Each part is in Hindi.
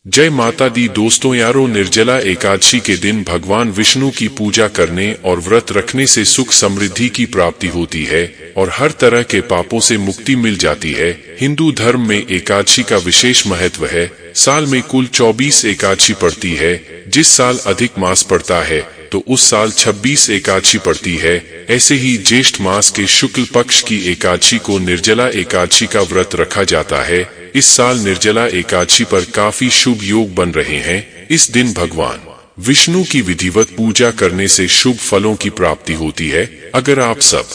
जय माता दी दोस्तों यारों, निर्जला एकादशी के दिन भगवान विष्णु की पूजा करने और व्रत रखने से सुख समृद्धि की प्राप्ति होती है और हर तरह के पापों से मुक्ति मिल जाती है। हिंदू धर्म में एकादशी का विशेष महत्व है। साल में कुल 24 एकादशी पड़ती है। जिस साल अधिक मास पड़ता है तो उस साल 26 एकादशी पड़ती है। ऐसे ही ज्येष्ठ मास के शुक्ल पक्ष की एकादशी को निर्जला एकादशी का व्रत रखा जाता है। इस साल निर्जला एकादशी पर काफी शुभ योग बन रहे हैं। इस दिन भगवान विष्णु की विधिवत पूजा करने से शुभ फलों की प्राप्ति होती है। अगर आप सब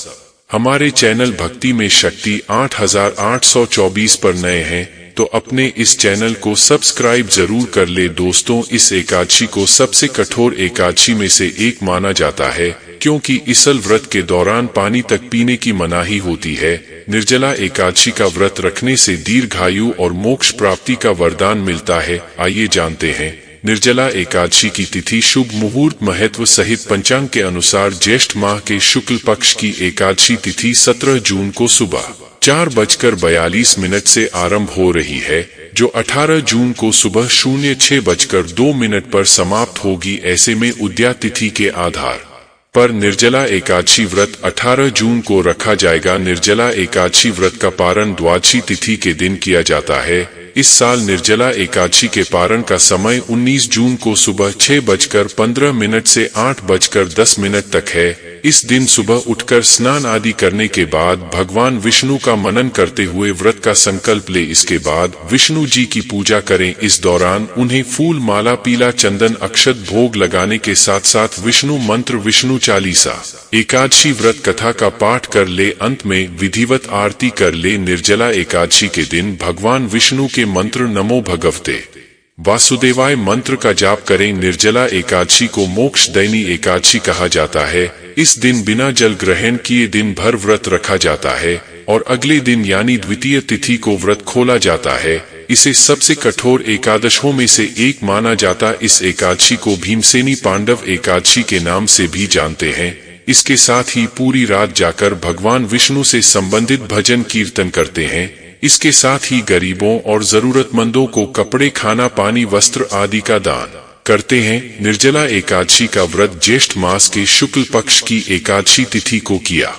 हमारे चैनल भक्ति में शक्ति 8824 पर नए हैं तो अपने इस चैनल को सब्सक्राइब जरूर कर ले। दोस्तों, इस एकादशी को सबसे कठोर एकादशी में से एक माना जाता है क्योंकि इस व्रत के दौरान पानी तक पीने की मनाही होती है। निर्जला एकादशी का व्रत रखने से दीर्घायु और मोक्ष प्राप्ति का वरदान मिलता है। आइए जानते हैं निर्जला एकादशी की तिथि। शुभ मुहूर्त महत्व सहित पंचांग के अनुसार ज्येष्ठ माह के शुक्ल पक्ष की एकादशी तिथि 17 जून को सुबह 4:42 से आरंभ हो रही है, जो 18 जून को सुबह 06:02 पर समाप्त होगी। ऐसे में उदया तिथि के आधार पर निर्जला एकादशी व्रत 18 जून को रखा जाएगा। निर्जला एकादशी व्रत का पारण द्वादशी तिथि के दिन किया जाता है। इस साल निर्जला एकादशी के पारण का समय 19 जून को सुबह 6:15 से 8:10 तक है। इस दिन सुबह उठकर स्नान आदि करने के बाद भगवान विष्णु का मनन करते हुए व्रत का संकल्प ले। इसके बाद विष्णु जी की पूजा करें। इस दौरान उन्हें फूल माला, पीला चंदन, अक्षत भोग लगाने के साथ साथ विष्णु मंत्र, विष्णु चालीसा, एकादशी व्रत कथा का पाठ कर ले। अंत में विधिवत आरती कर ले। निर्जला एकादशी के दिन भगवान विष्णु के मंत्र नमो भगवते वासुदेवाय मंत्र का जाप करें। निर्जला एकादशी को मोक्षदायिनी एकादशी कहा जाता है। इस दिन बिना जल ग्रहण किए दिन भर व्रत रखा जाता है और अगले दिन यानी द्वितीय तिथि को व्रत खोला जाता है। इसे सबसे कठोर एकादशों में से एक माना जाता। इस एकादशी को भीमसेनी पांडव एकादशी के नाम से भी जानते हैं। इसके साथ ही पूरी रात जाकर भगवान विष्णु से संबंधित भजन कीर्तन करते हैं। इसके साथ ही गरीबों और जरूरतमंदों को कपड़े, खाना, पानी, वस्त्र आदि का दान करते हैं। निर्जला एकादशी का व्रत ज्येष्ठ मास के शुक्ल पक्ष की एकादशी तिथि को किया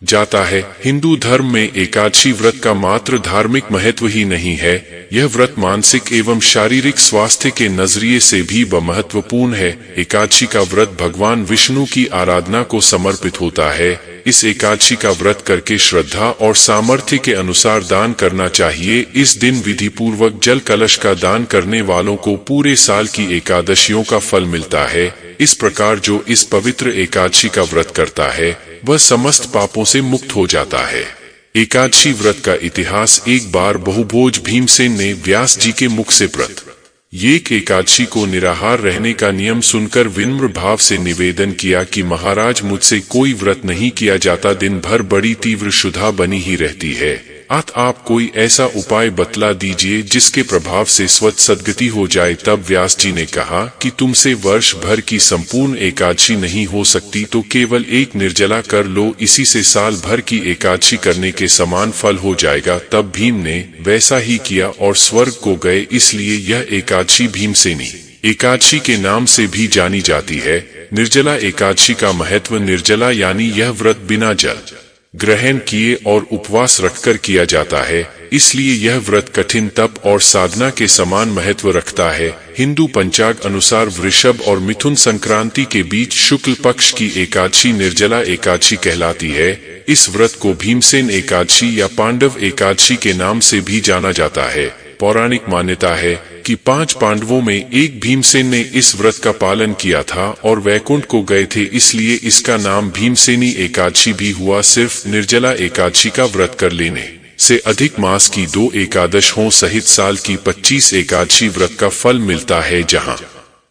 जाता है। हिंदू धर्म में एकादशी व्रत का मात्र धार्मिक महत्व ही नहीं है, यह व्रत मानसिक एवं शारीरिक स्वास्थ्य के नजरिए से भी महत्वपूर्ण है। एकादशी का व्रत भगवान विष्णु की आराधना को समर्पित होता है। इस एकादशी का व्रत करके श्रद्धा और सामर्थ्य के अनुसार दान करना चाहिए। इस दिन विधि पूर्वक जल कलश का दान करने वालों को पूरे साल की एकादशियों का फल मिलता है। इस प्रकार जो इस पवित्र एकादशी का व्रत करता है वह समस्त पापों से मुक्त हो जाता है। एकादशी व्रत का इतिहास। एक बार बहुभोज भीमसेन ने व्यास जी के मुख से व्रत एकादशी को निराहार रहने का नियम सुनकर विनम्र भाव से निवेदन किया कि महाराज, मुझसे कोई व्रत नहीं किया जाता, दिन भर बड़ी तीव्र क्षुधा बनी ही रहती है। आप कोई ऐसा उपाय बतला दीजिए जिसके प्रभाव से स्वतः सद्गति हो जाए। तब व्यास जी ने कहा कि तुमसे वर्ष भर की संपूर्ण एकादशी नहीं हो सकती तो केवल एक निर्जला कर लो, इसी से साल भर की एकादशी करने के समान फल हो जाएगा। तब भीम ने वैसा ही किया और स्वर्ग को गए। इसलिए यह एकादशी भीमसेनी एकादशी के नाम से भी जानी जाती है। निर्जला एकादशी का महत्व। निर्जला यानी यह व्रत बिना जल ग्रहण किए और उपवास रखकर किया जाता है, इसलिए यह व्रत कठिन तप और साधना के समान महत्व रखता है। हिंदू पंचांग अनुसार वृषभ और मिथुन संक्रांति के बीच शुक्ल पक्ष की एकादशी निर्जला एकादशी कहलाती है। इस व्रत को भीमसेन एकादशी या पांडव एकादशी के नाम से भी जाना जाता है। पौराणिक मान्यता है कि 5 पांडवों में एक भीमसेन ने इस व्रत का पालन किया था और वैकुंठ को गए थे, इसलिए इसका नाम भीमसेनी एकादशी भी हुआ। सिर्फ निर्जला एकादशी का व्रत कर लेने से अधिक मास की 2 एकादशियों सहित साल की 25 एकादशी व्रत का फल मिलता है। जहां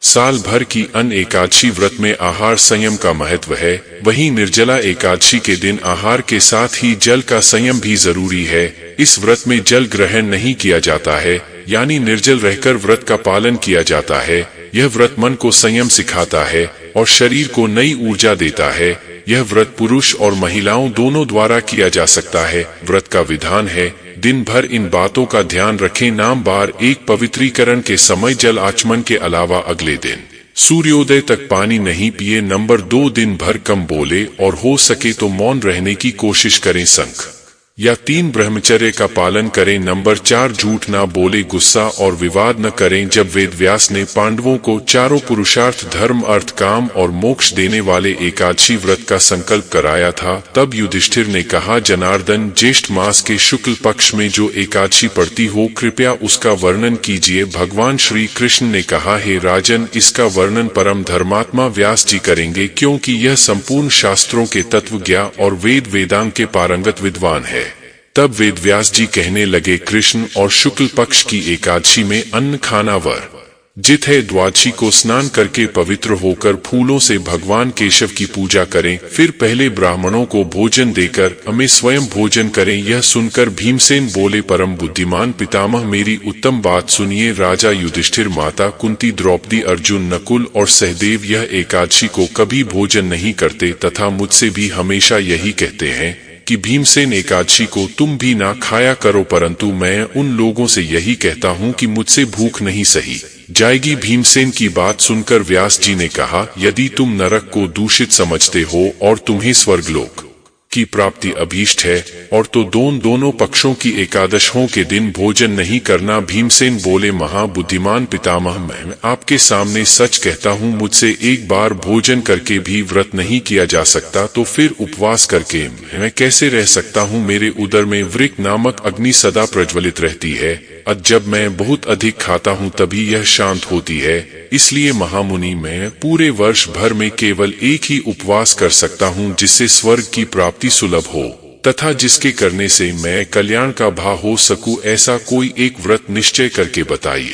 साल भर की अन्य एकादशी व्रत में आहार संयम का महत्व है, वहीं निर्जला एकादशी के दिन आहार के साथ ही जल का संयम भी जरूरी है। इस व्रत में जल ग्रहण नहीं किया जाता है, यानी निर्जल रहकर व्रत का पालन किया जाता है। यह व्रत मन को संयम सिखाता है और शरीर को नई ऊर्जा देता है। यह व्रत पुरुष और महिलाओं दोनों द्वारा किया जा सकता है। व्रत का विधान है, दिन भर इन बातों का ध्यान रखें। नाम बार एक, पवित्रीकरण के समय जल आचमन के अलावा अगले दिन सूर्योदय तक पानी नहीं पिए। नंबर 2, दिन भर कम बोले और हो सके तो मौन रहने की कोशिश करें। संख या 3, ब्रह्मचर्य का पालन करें। नंबर 4, झूठ ना बोले, गुस्सा और विवाद न करें। जब वेद व्यास ने पांडवों को चारों पुरुषार्थ धर्म अर्थ काम और मोक्ष देने वाले एकादशी व्रत का संकल्प कराया था, तब युधिष्ठिर ने कहा, जनार्दन, ज्येष्ठ मास के शुक्ल पक्ष में जो एकादशी पड़ती हो, कृपया उसका वर्णन कीजिए। भगवान श्री कृष्ण ने कहा, हे राजन, इसका वर्णन परम धर्मात्मा व्यास जी करेंगे, क्योंकि यह संपूर्ण शास्त्रों के तत्वज्ञा और वेद वेदांग के पारंगत विद्वान है। तब वेद व्यास जी कहने लगे, कृष्ण और शुक्ल पक्ष की एकादशी में अन्न खाना वर्जित है। द्वादशी को स्नान करके पवित्र होकर फूलों से भगवान केशव की पूजा करें। फिर पहले ब्राह्मणों को भोजन देकर हमें स्वयं भोजन करें। यह सुनकर भीमसेन बोले, परम बुद्धिमान पितामह, मेरी उत्तम बात सुनिए। राजा युधिष्ठिर, माता कुंती, द्रौपदी, अर्जुन, नकुल और सहदेव यह एकादशी को कभी भोजन नहीं करते तथा मुझसे भी हमेशा यही कहते हैं कि भीमसेन एकादशी को तुम भी ना खाया करो, परंतु मैं उन लोगों से यही कहता हूँ कि मुझसे भूख नहीं सही जाएगी। भीमसेन की बात सुनकर व्यास जी ने कहा, यदि तुम नरक को दूषित समझते हो और तुम्हें स्वर्गलोक की प्राप्ति अभीष्ट है और तो दोनों पक्षों की एकादशों के दिन भोजन नहीं करना। भीमसेन बोले, महाबुद्धिमान पितामह, मैं आपके सामने सच कहता हूँ, मुझसे एक बार भोजन करके भी व्रत नहीं किया जा सकता, तो फिर उपवास करके मैं कैसे रह सकता हूँ। मेरे उदर में वृक नामक अग्नि सदा प्रज्वलित रहती है, जब मैं बहुत अधिक खाता हूँ तभी यह शांत होती है। इसलिए महामुनि, मैं पूरे वर्ष भर में केवल एक ही उपवास कर सकता हूँ, जिससे स्वर्ग की प्राप्ति सुलभ हो तथा जिसके करने से मैं कल्याण का भाव हो सकूं। ऐसा कोई एक व्रत निश्चय करके बताइए,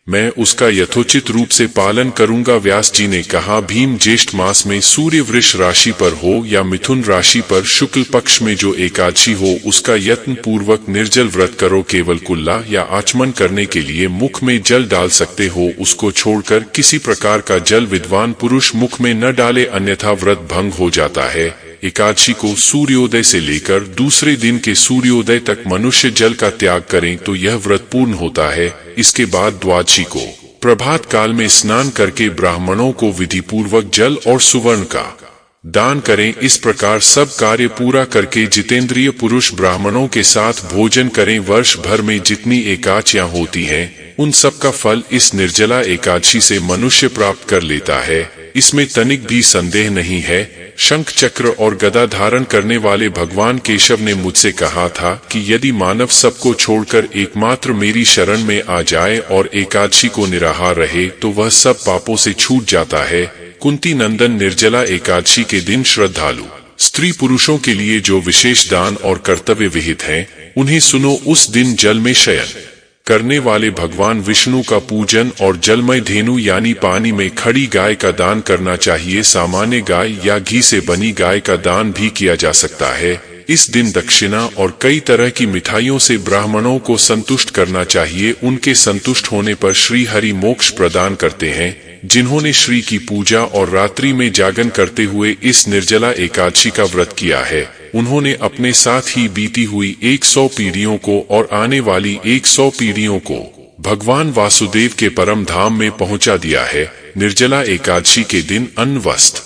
मैं उसका यथोचित रूप से पालन करूंगा। व्यास जी ने कहा, भीम, ज्येष्ठ मास में सूर्य वृष राशि पर हो या मिथुन राशि पर शुक्ल पक्ष में जो एकादशी हो, उसका यत्न पूर्वक निर्जल व्रत करो। केवल कुल्ला या आचमन करने के लिए मुख में जल डाल सकते हो, उसको छोड़कर किसी प्रकार का जल विद्वान पुरुष मुख में न डाले, अन्यथा व्रत भंग हो जाता है। एकादशी को सूर्योदय से लेकर दूसरे दिन के सूर्योदय तक मनुष्य जल का त्याग करें तो यह व्रत पूर्ण होता है। इसके बाद द्वादशी को प्रभात काल में स्नान करके ब्राह्मणों को विधि पूर्वक जल और सुवर्ण का दान करें। इस प्रकार सब कार्य पूरा करके जितेंद्रिय पुरुष ब्राह्मणों के साथ भोजन करें। वर्ष भर में जितनी एकादशियां होती हैं, उन सब का फल इस निर्जला एकादशी से मनुष्य प्राप्त कर लेता है, इसमें तनिक भी संदेह नहीं है। शंख चक्र और गदा धारण करने वाले भगवान केशव ने मुझसे कहा था कि यदि मानव सबको छोड़कर एकमात्र मेरी शरण में आ जाए और एकादशी को निराहार रहे तो वह सब पापों से छूट जाता है। कुंती नंदन, निर्जला एकादशी के दिन श्रद्धालु स्त्री पुरुषों के लिए जो विशेष दान और कर्तव्य विहित हैं, उन्हें सुनो। उस दिन जल में शयन करने वाले भगवान विष्णु का पूजन और जलमय धेनु यानी पानी में खड़ी गाय का दान करना चाहिए। सामान्य गाय या घी से बनी गाय का दान भी किया जा सकता है। इस दिन दक्षिणा और कई तरह की मिठाइयों से ब्राह्मणों को संतुष्ट करना चाहिए। उनके संतुष्ट होने पर श्री हरि मोक्ष प्रदान करते हैं। जिन्होंने श्री की पूजा और रात्रि में जागरण करते हुए इस निर्जला एकादशी का व्रत किया है, उन्होंने अपने साथ ही बीती हुई 100 पीढ़ियों को और आने वाली 100 पीढ़ियों को भगवान वासुदेव के परम धाम में पहुंचा दिया है। निर्जला एकादशी के दिन अन्न, वस्त्र,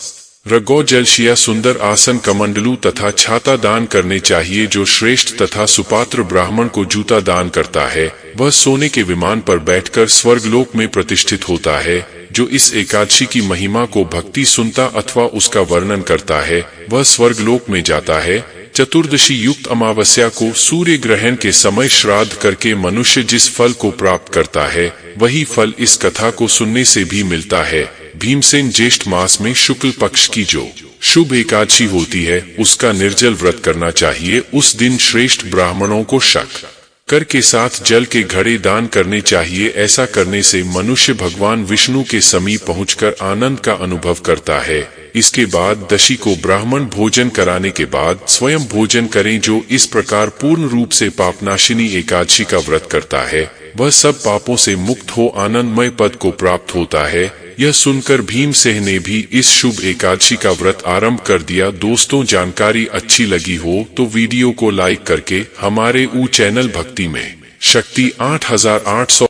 रगौ, जलशिया, सुंदर आसन, कमंडलू तथा छाता दान करने चाहिए। जो श्रेष्ठ तथा सुपात्र ब्राह्मण को जूता दान करता है, वह सोने के विमान पर बैठकर स्वर्गलोक में प्रतिष्ठित होता है। जो इस एकादशी की महिमा को भक्ति सुनता अथवा उसका वर्णन करता है, वह स्वर्गलोक में जाता है। चतुर्दशी युक्त अमावस्या को सूर्य ग्रहण के समय श्राद्ध करके मनुष्य जिस फल को प्राप्त करता है, वही फल इस कथा को सुनने से भी मिलता है। भीमसेन, ज्येष्ठ मास में शुक्ल पक्ष की जो शुभ एकादशी होती है, उसका निर्जल व्रत करना चाहिए। उस दिन श्रेष्ठ ब्राह्मणों को शक कर के साथ जल के घड़े दान करने चाहिए। ऐसा करने से मनुष्य भगवान विष्णु के समीप पहुंचकर आनंद का अनुभव करता है। इसके बाद दशी को ब्राह्मण भोजन कराने के बाद स्वयं भोजन करें। जो इस प्रकार पूर्ण रूप से पापनाशिनी एकादशी का व्रत करता है, वह सब पापों से मुक्त हो आनंदमय पद को प्राप्त होता है। यह सुनकर भीमसेन ने भी इस शुभ एकादशी का व्रत आरंभ कर दिया। दोस्तों, जानकारी अच्छी लगी हो तो वीडियो को लाइक करके हमारे चैनल भक्ति में शक्ति 8800